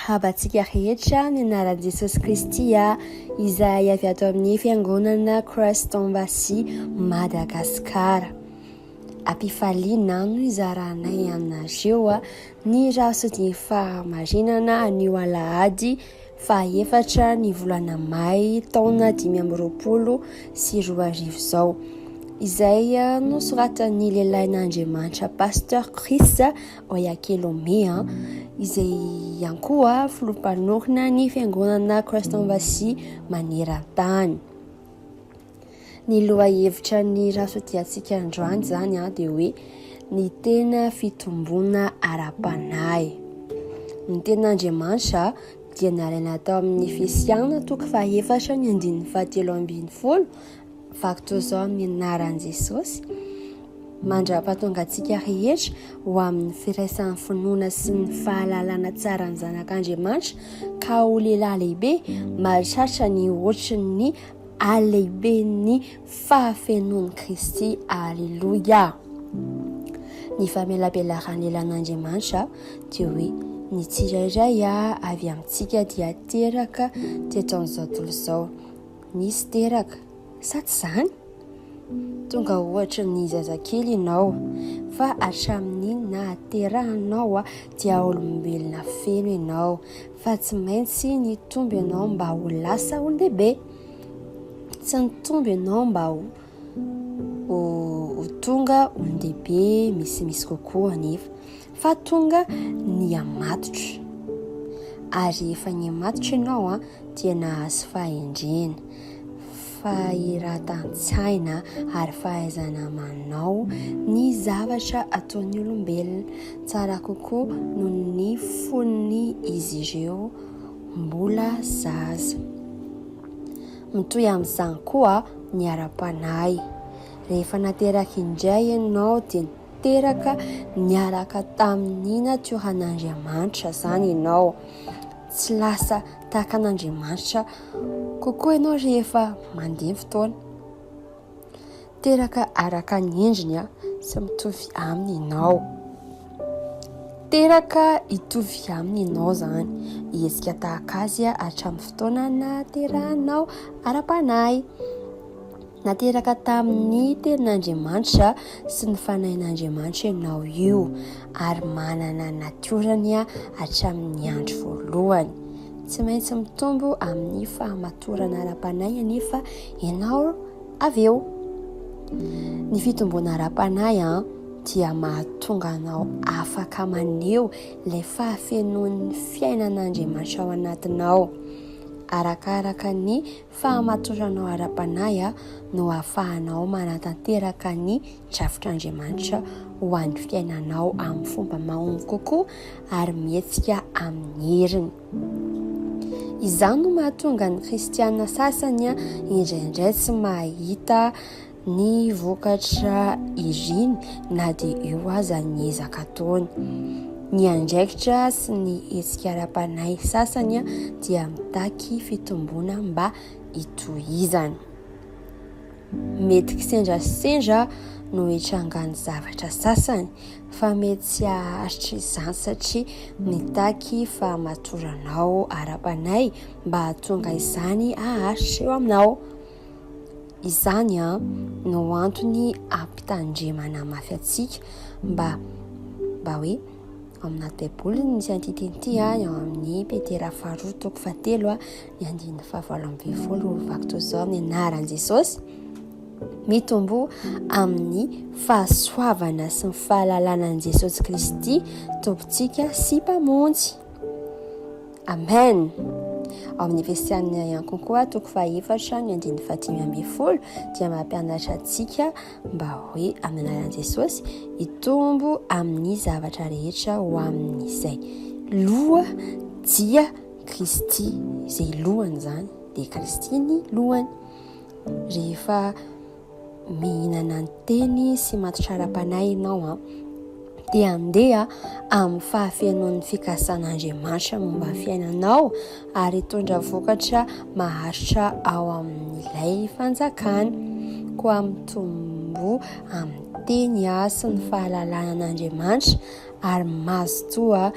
habantsika rehetra ny anaran'i Jesosy Kristy izay avy ato amin'ny fiangonana Christ-Embassy Madagasikara. Ampifaliana no izaranay aminareo ny rasody fahamarinana anio alahady faha-efatra ny volana May taona 2024 izao. Izay nosoratan'ny lehilahin'Andriamanitra Pasteur Chris Oyakhilome izay ihany koa filoham-panorona ny fiangonana Christ-Embassy maneran-tany. Ny lohahevitra ny rasodiantsika androany zany dia hoe ny tena fitombona ara-panahy. Ny ten'Andriamanitra dia nalaina tao amin'ny Efesiana 4:7-12 fakto zao amin'ny anaran'i Jesosy mandra-pahatonga antsika rehetra ho amin'ny firaisan'ny finoana sy ny fahalalana tsara ny zanak'Andriamanitra ka ho lehilahy lehibe maritraritra ny ohatrin'ny alehiben'ny fahafenoan'i Kristy. Alleluia. Ny famelabelaran'ny lehilahin'Andriamanitra dia hoe ny tsirairay avy amintsika dia teraka teto amin'izao tontolo izao. Nisy teraka sa tsy izany? Tonga ohatra ny zazakely ianao fa hatramin'iny na aterahanao dia olombelona feno ianao fa tsy maintsy nitomby ianao mba ho lasa olon-dehibe. Tsy nitomby ianao mba ho tonga olon-dehibe misimisy kokoa anefa fa tonga ny hamatotra. Ary efa ny hamatotra ianao dia nahazo fahendrena, fahiratan-tsaina ary fahaizana manao ny zavatra ataon'ny olombelona tsara kokoa noho ny foniny izy ireo mbola zaza. Mitohy amin'izany koa ny ara-panahy. Rehefa nateraka indray ianao dia niteraka niaraka tamin'ny natioran'Andriamanitra zany ianao. Tsy lasa tahaka an'Andriamanitra kokoa ianao rehefa mandeha fotoana. Teraka araka ny endriny sy mitovy aminy ianao. Teraka hitovy aminy ianao zany. Iezika tahaka azy hatramin'ny fotoana naterahanao ara-panahy. Nateraka tamin'ny tenin'Andriamanitra sy ny fanahin'Andriamanitra ianao io ary manana natiorany hatramin'ny andro voalohany. Tsy maintsy mitombo amin'ny fahamatorana ara-panahy anefa ianao avy eo. Ny fitombona ara-panahy dia mahatonga anao afaka maneho ilay fahafenoan'ny fiainan'Andriamanitra ao anatinao. Arakaraka ny fahamatoranao ara-panahy no ahafahanao manatanteraka ny drafitr'Andriamanitra ho an'ny fiainanao amin'ny fomba mahomby kokoa ary mihetsika amin'ny heriny. Izany no mahatonga ny kristianina sasany indraindray tsy mahita ny vokatra iriny na dia eo aza ny ezaka ataony. Ny andraikitra sy ny hetsika ara-panahy sasany dia mitaky fitombona mba hitohizana. Mety kisendrasendra no hitrangany zavatra sasany fa mety tsy haharitra izany satria mitaky fahamatoranao ara-panahy mba hahatonga izany haharitra eo aminao. Izany no antony ampitandremana mafy antsika mba hoe amina Baiboly nisy an'ity eo amin'ny Petera 2:7 ny 9:20 vakto zao amin'ny anaran'i Jesosy. Mitombo amin'ny fahasoavana sy ny fahalalana Jesosy Kristy tompontsika sy mpamonjy. Amen. Amin'ny Efesiana ihany koa 4:7-10 dia mampianatra antsika mba hoe amin'ny anaran'i Jesosy hitombo amin'ny zavatra rehetra ho amin'izay loha dia Kristy, izay lohany zany dia Kristy ny lohany. Rehefa mihinana ny teny sy matotra ara-panahy ianao dia andeha amin'ny fahafenoan'ny fikasan'Andriamanitra momba ny fiainanao ary hitondra vokatra maharitra ao amin'ilay fanjakany. Koa mitombo amin'ny teny sy ny fahalalana an'Andriamanitra ary mazotoa